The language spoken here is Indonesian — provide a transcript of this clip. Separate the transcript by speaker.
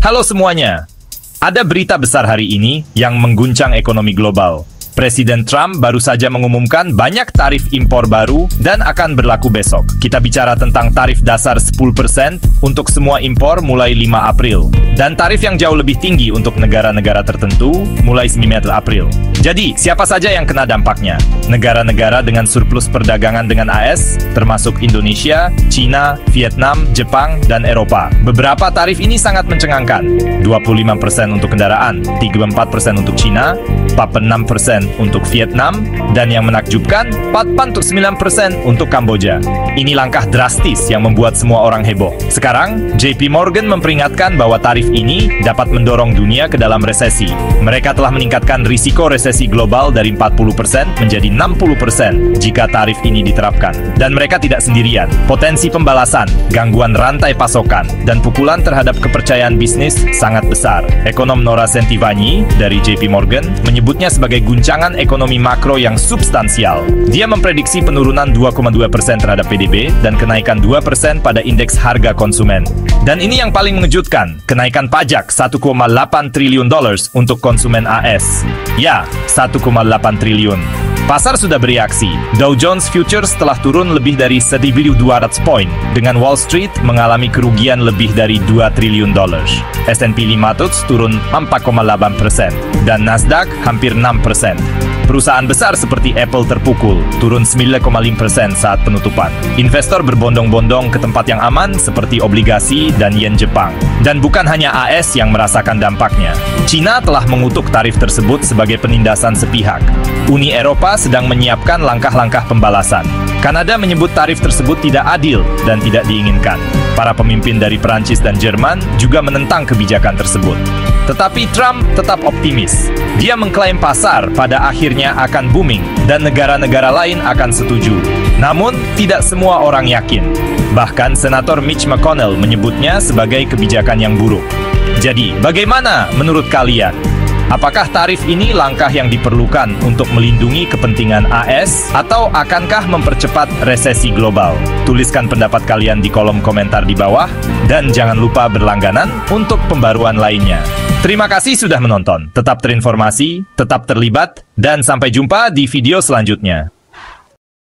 Speaker 1: Halo semuanya. Ada berita besar hari ini yang mengguncang ekonomi global. Presiden Trump baru saja mengumumkan banyak tarif impor baru dan akan berlaku besok. Kita bicara tentang tarif dasar 10% untuk semua impor mulai 5 April. Dan tarif yang jauh lebih tinggi untuk negara-negara tertentu mulai 9 April. Jadi, siapa saja yang kena dampaknya? Negara-negara dengan surplus perdagangan dengan AS, termasuk Indonesia, China, Vietnam, Jepang, dan Eropa. Beberapa tarif ini sangat mencengangkan. 25% untuk kendaraan, 34% untuk China, 46% untuk Vietnam, dan yang menakjubkan, 49% untuk Kamboja. Ini langkah drastis yang membuat semua orang heboh. Sekarang, JP Morgan memperingatkan bahwa tarif ini dapat mendorong dunia ke dalam resesi. Mereka telah meningkatkan risiko resesi global dari 40% menjadi 60% jika tarif ini diterapkan. Dan mereka tidak sendirian. Potensi pembalasan, gangguan rantai pasokan, dan pukulan terhadap kepercayaan bisnis sangat besar. Ekonom Nora Centivani dari JP Morgan menyebutnya sebagai guncangan ekonomi makro yang substansial. Dia memprediksi penurunan 2,2% terhadap PDB dan kenaikan 2% pada indeks harga konsumen. Dan ini yang paling mengejutkan, kenaikan pajak 1,8 triliun dollars untuk konsumen AS. Ya, 1,8 triliun. Pasar sudah bereaksi. Dow Jones Futures telah turun lebih dari 1.200 poin, dengan Wall Street mengalami kerugian lebih dari 2 triliun dollars. S&P 500 turun 4,8%, dan Nasdaq hampir 6%. Perusahaan besar seperti Apple terpukul, turun 9,5% saat penutupan. Investor berbondong-bondong ke tempat yang aman seperti obligasi dan yen Jepang. Dan bukan hanya AS yang merasakan dampaknya. China telah mengutuk tarif tersebut sebagai penindasan sepihak. Uni Eropa sedang menyiapkan langkah-langkah pembalasan. Kanada menyebut tarif tersebut tidak adil dan tidak diinginkan. Para pemimpin dari Perancis dan Jerman juga menentang kebijakan tersebut. Tetapi Trump tetap optimis. Dia mengklaim pasar pada akhirnya akan booming dan negara-negara lain akan setuju. Namun, tidak semua orang yakin. Bahkan Senator Mitch McConnell menyebutnya sebagai kebijakan yang buruk. Jadi, bagaimana menurut kalian? Apakah tarif ini langkah yang diperlukan untuk melindungi kepentingan AS atau akankah mempercepat resesi global? Tuliskan pendapat kalian di kolom komentar di bawah dan jangan lupa berlangganan untuk pembaruan lainnya. Terima kasih sudah menonton. Tetap terinformasi, tetap terlibat, dan sampai jumpa di video selanjutnya.